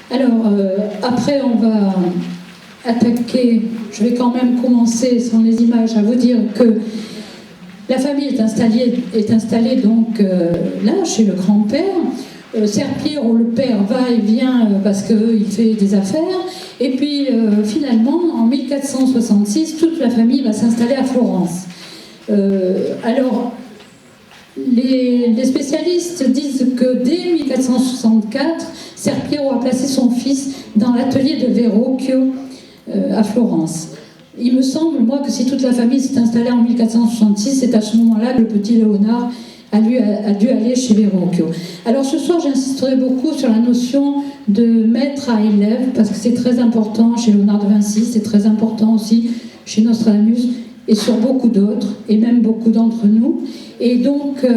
Alors, après, on va attaquer. Je vais quand même commencer, sans les images, à vous dire que la famille est installée donc là, chez le grand-père. Serpierre, le père, va et vient parce qu'il fait des affaires. Et puis, finalement, en 1466, toute la famille va s'installer à Florence. Alors, les spécialistes disent que dès 1464, Serpierre a placé son fils dans l'atelier de Verrocchio à Florence. Il me semble, moi, que si toute la famille s'est installée en 1466, c'est à ce moment-là que le petit Léonard a dû aller chez Verrocchio. Alors ce soir, j'insisterai beaucoup sur la notion de maître à élève, parce que c'est très important chez Léonard de Vinci, c'est très important aussi chez Nostradamus, et sur beaucoup d'autres, et même beaucoup d'entre nous. Et donc,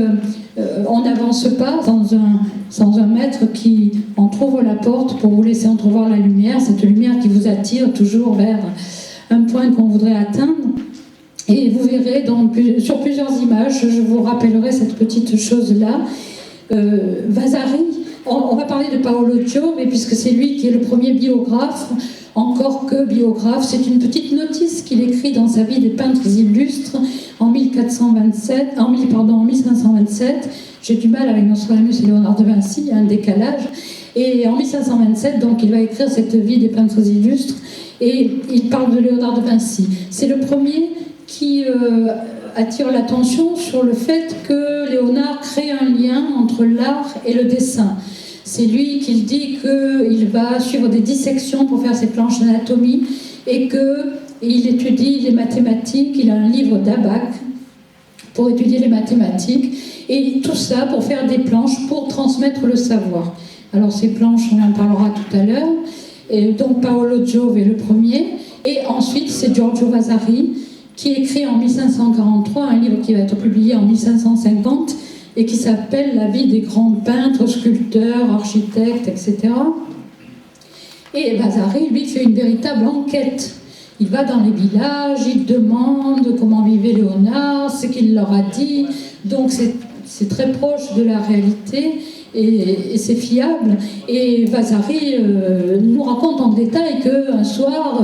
on n'avance pas sans un maître qui entrouvre la porte pour vous laisser entrevoir la lumière, cette lumière qui vous attire toujours vers un point qu'on voudrait atteindre. Et vous verrez sur plusieurs images, je vous rappellerai cette petite chose-là. Vasari, on va parler de Paolo Giove, puisque c'est lui qui est le premier biographe, encore que biographe, c'est une petite notice qu'il écrit dans sa vie des peintres illustres en 1527. J'ai du mal avec Nostradamus et Léonard de Vinci, il y a un décalage. Et en 1527, donc, il va écrire cette vie des peintres illustres, et il parle de Léonard de Vinci. C'est le premier qui attire l'attention sur le fait que Léonard crée un lien entre l'art et le dessin. C'est lui qui dit qu'il va suivre des dissections pour faire ses planches d'anatomie et qu'il étudie les mathématiques. Il a un livre d'Abac pour étudier les mathématiques et tout ça pour faire des planches pour transmettre le savoir. Alors ces planches, on en parlera tout à l'heure. Et donc Paolo Giove est le premier. Et ensuite, c'est Giorgio Vasari qui écrit en 1543 un livre qui va être publié en 1550 et qui s'appelle « La vie des grands peintres, sculpteurs, architectes, etc. » Et Vasari, lui, fait une véritable enquête. Il va dans les villages, il demande comment vivait Léonard, ce qu'il leur a dit. Donc c'est très proche de la réalité et c'est fiable. Et Vasari nous raconte en détail qu'un soir,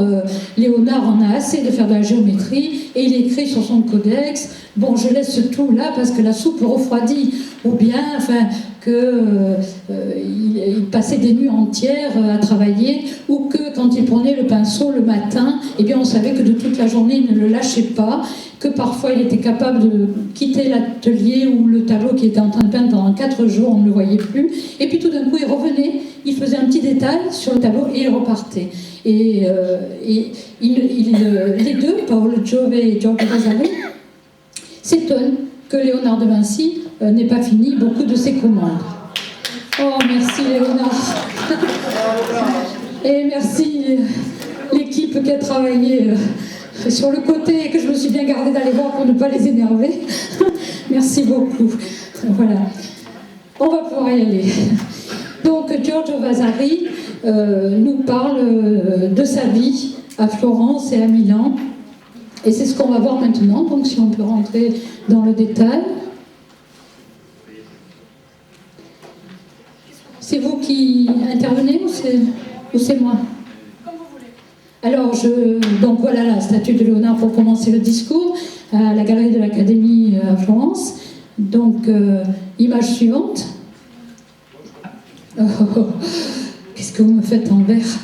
Léonard en a assez de faire de la géométrie et il écrit sur son codex « Bon, je laisse tout là parce que la soupe refroidit » ou bien qu'il passait des nuits entières à travailler, ou que quand il prenait le pinceau le matin, eh bien on savait que de toute la journée il ne le lâchait pas, que parfois il était capable de quitter l'atelier ou le tableau qu'il était en train de peindre pendant 4 jours, on ne le voyait plus, et puis tout d'un coup il revenait, il faisait un petit détail sur le tableau et il repartait. Et les deux, Paolo Giove et Giorgio Vasari, s'étonnent que Léonard de Vinci n'ait pas fini beaucoup de ses commandes. Oh, merci Léonard. Et merci l'équipe qui a travaillé sur le côté et que je me suis bien gardée d'aller voir pour ne pas les énerver. Merci beaucoup. Voilà. On va pouvoir y aller. Donc, Giorgio Vasari nous parle de sa vie à Florence et à Milan. Et c'est ce qu'on va voir maintenant, donc si on peut rentrer dans le détail. C'est vous qui intervenez ou c'est moi? Comme vous voulez. Alors, donc voilà la statue de Léonard pour commencer le discours, à la galerie de l'Académie à Florence. Donc, image suivante. Oh, qu'est-ce que vous me faites en verre?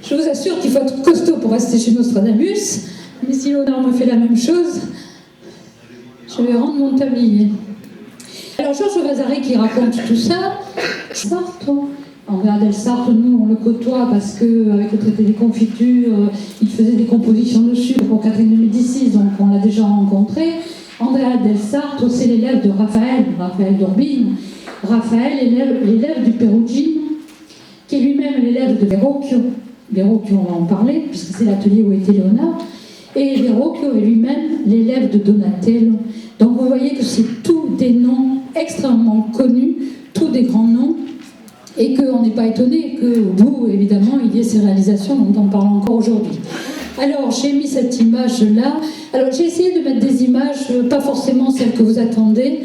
Je vous assure qu'il faut être costaud pour rester chez Nostradamus, mais si Léonard me fait la même chose, je vais rendre mon tablier. Alors Giorgio Vasari qui raconte tout ça, Sartre, Andrea del Sarto, nous on le côtoie parce qu'avec le traité des confitures, il faisait des compositions de sucre pour Catherine de Médicis, donc on l'a déjà rencontré. Andrea del Sarto, c'est l'élève de Raphaël d'Urbino. Raphaël est l'élève du Perugino, qui est lui-même l'élève de Verrocchio. Verrocchio, on va en parler, puisque c'est l'atelier où était Léonard. Et Verrocchio est lui-même l'élève de Donatello. Donc vous voyez que c'est tous des noms extrêmement connus, tous des grands noms, et qu'on n'est pas étonné qu'au bout, évidemment, il y ait ces réalisations dont on parle encore aujourd'hui. Alors, j'ai mis cette image-là. Alors, j'ai essayé de mettre des images, pas forcément celles que vous attendez,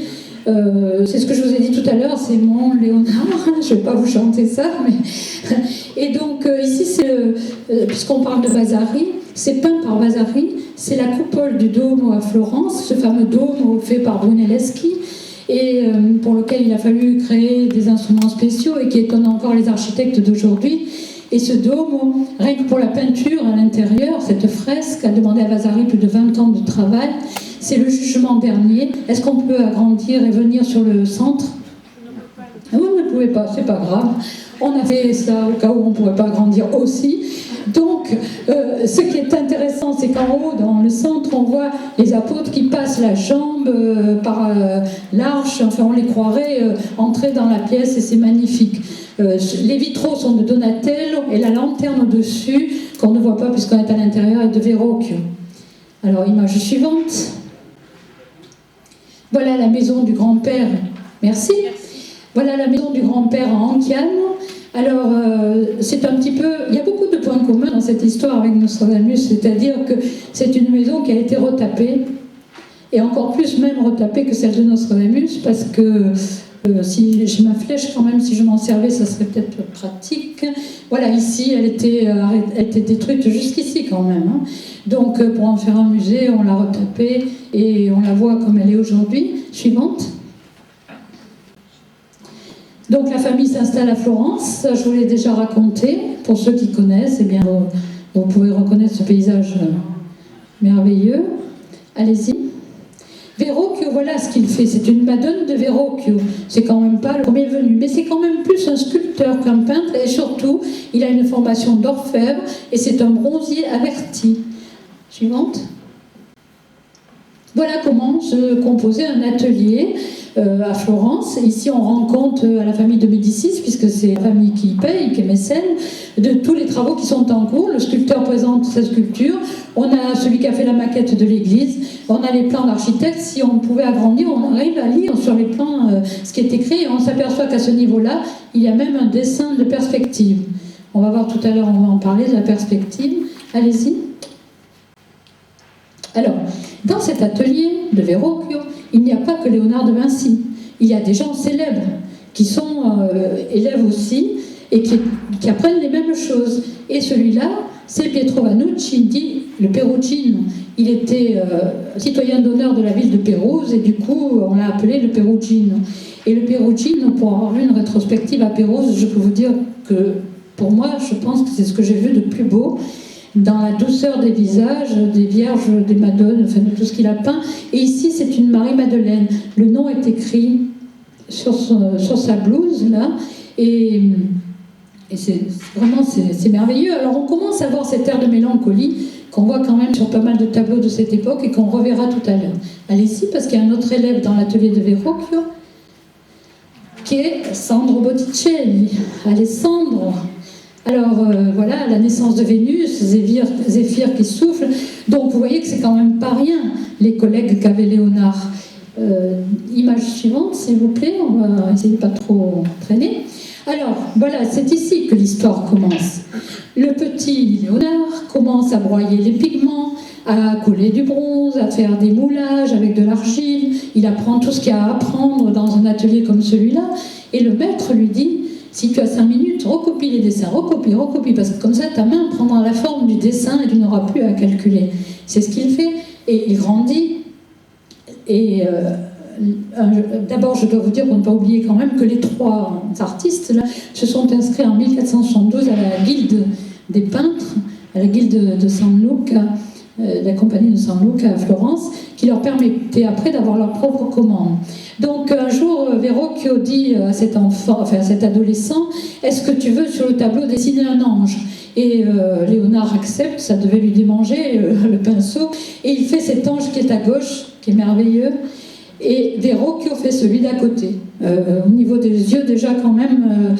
C'est ce que je vous ai dit tout à l'heure, c'est mon Léonard, je ne vais pas vous chanter ça, mais... Et donc ici, puisqu'on parle de Vasari, c'est peint par Vasari, c'est la coupole du Duomo à Florence, ce fameux Duomo fait par Brunelleschi, et pour lequel il a fallu créer des instruments spéciaux et qui étonne encore les architectes d'aujourd'hui. Et ce Duomo, rien que pour la peinture à l'intérieur, cette fresque a demandé à Vasari plus de 20 ans de travail. C'est le jugement dernier. Est-ce qu'on peut agrandir et venir sur le centre? Vous ne pouvez pas, c'est pas grave. On a fait ça au cas où on ne pourrait pas agrandir aussi. Donc, ce qui est intéressant, c'est qu'en haut, dans le centre, on voit les apôtres qui passent la jambe par l'arche. Enfin, on les croirait entrer dans la pièce et c'est magnifique. Les vitraux sont de Donatello et la lanterne au-dessus, qu'on ne voit pas puisqu'on est à l'intérieur, est de Verrocchio. Alors, image suivante. Voilà la maison du grand-père. Merci. Voilà la maison du grand-père à Anchiano. Alors, c'est un petit peu... Il y a beaucoup de points communs dans cette histoire avec Nostradamus, c'est-à-dire que c'est une maison qui a été retapée, et encore plus même retapée que celle de Nostradamus, parce que si j'ai ma flèche quand même, si je m'en servais, ça serait peut-être pratique. Voilà, ici, elle était détruite jusqu'ici quand même. Hein. Donc, pour en faire un musée, on l'a retapée, et on la voit comme elle est aujourd'hui. Suivante. Donc la famille s'installe à Florence, ça je vous l'ai déjà raconté, pour ceux qui connaissent, eh bien, vous pouvez reconnaître ce paysage merveilleux. Allez-y. Verrocchio, voilà ce qu'il fait, c'est une Madone de Verrocchio, c'est quand même pas le premier venu, mais c'est quand même plus un sculpteur qu'un peintre, et surtout, il a une formation d'orfèvre, et c'est un bronzier averti. Suivante. Voilà comment se composait un atelier à Florence. Ici, on rend compte à la famille de Médicis, puisque c'est la famille qui paye, qui est mécène, de tous les travaux qui sont en cours. Le sculpteur présente sa sculpture. On a celui qui a fait la maquette de l'église. On a les plans d'architecte. Si on pouvait agrandir, on arrive à lire sur les plans ce qui est écrit. Et on s'aperçoit qu'à ce niveau-là, il y a même un dessin de perspective. On va voir tout à l'heure, on va en parler de la perspective. Allez-y. Alors, dans cet atelier de Verrocchio, il n'y a pas que Léonard de Vinci. Il y a des gens célèbres qui sont élèves aussi et qui apprennent les mêmes choses. Et celui-là, c'est Pietro Vannucci, dit le Perugino. Il était citoyen d'honneur de la ville de Pérouse et du coup, on l'a appelé le Perugino. Et le Perugino, pour avoir vu une rétrospective à Pérouse, je peux vous dire que pour moi, je pense que c'est ce que j'ai vu de plus beau. Dans la douceur des visages, des vierges, des madones, enfin de tout ce qu'il a peint. Et ici, c'est une Marie-Madeleine. Le nom est écrit sur sa blouse, là. Et c'est vraiment, c'est merveilleux. Alors, on commence à voir cet air de mélancolie qu'on voit quand même sur pas mal de tableaux de cette époque et qu'on reverra tout à l'heure. Allez-y, parce qu'il y a un autre élève dans l'atelier de Verrocchio, qui est Sandro Botticelli. Alessandro. Alors voilà, la naissance de Vénus, Zéphyr qui souffle, donc vous voyez que c'est quand même pas rien, les collègues qu'avait Léonard. Image suivante, s'il vous plaît, on va essayer de pas trop traîner. Alors voilà, c'est ici que l'histoire commence. Le petit Léonard commence à broyer les pigments, à coller du bronze, à faire des moulages avec de l'argile. Il apprend tout ce qu'il y a à apprendre dans un atelier comme celui-là, et le maître lui dit: si tu as 5 minutes, recopie les dessins, recopie, parce que comme ça, ta main prendra la forme du dessin et tu n'auras plus à calculer. C'est ce qu'il fait, et il grandit. Et d'abord, je dois vous dire qu'on ne peut pas oublier quand même que les 3 artistes là, se sont inscrits en 1472 à la guilde des peintres, à la guilde de San Luca, la compagnie de San Luca à Florence, qui leur permettait après d'avoir leur propre commande. Donc un jour, Verrocchio dit à cet enfant, enfin à cet adolescent: est-ce que tu veux sur le tableau dessiner un ange? Et Léonard accepte, ça devait lui démanger le pinceau, et il fait cet ange qui est à gauche, qui est merveilleux, et Verrocchio fait celui d'à côté. Au niveau des yeux déjà quand même,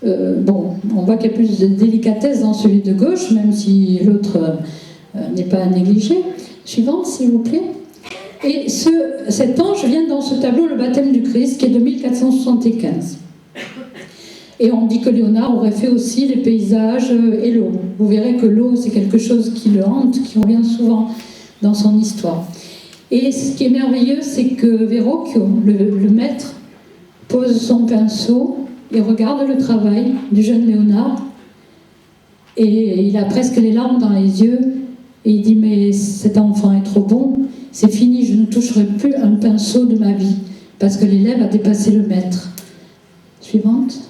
bon, on voit qu'il y a plus de délicatesse dans celui de gauche, même si l'autre n'est pas à négliger. Suivante, s'il vous plaît. Et cet ange vient dans ce tableau, le baptême du Christ, qui est de 1475. Et on dit que Léonard aurait fait aussi les paysages et l'eau. Vous verrez que l'eau, c'est quelque chose qui le hante, qui revient souvent dans son histoire. Et ce qui est merveilleux, c'est que Verrocchio, le maître, pose son pinceau et regarde le travail du jeune Léonard. Et il a presque les larmes dans les yeux. Et il dit, mais cet enfant est trop bon, c'est fini, je ne toucherai plus un pinceau de ma vie, parce que l'élève a dépassé le maître. Suivante.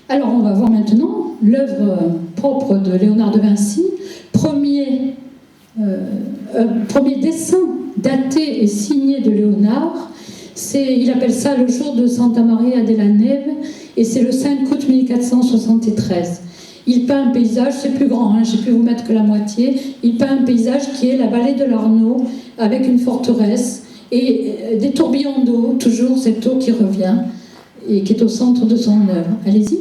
Alors on va voir maintenant l'œuvre propre de Léonard de Vinci, premier dessin daté et signé de Léonard. Il appelle ça le jour de Santa Maria della Neve, et c'est le 5 août 1473. Il peint un paysage, c'est plus grand, hein, j'ai pu vous mettre que la moitié. Il peint un paysage qui est la vallée de l'Arno, avec une forteresse et des tourbillons d'eau, toujours cette eau qui revient et qui est au centre de son œuvre. Allez-y.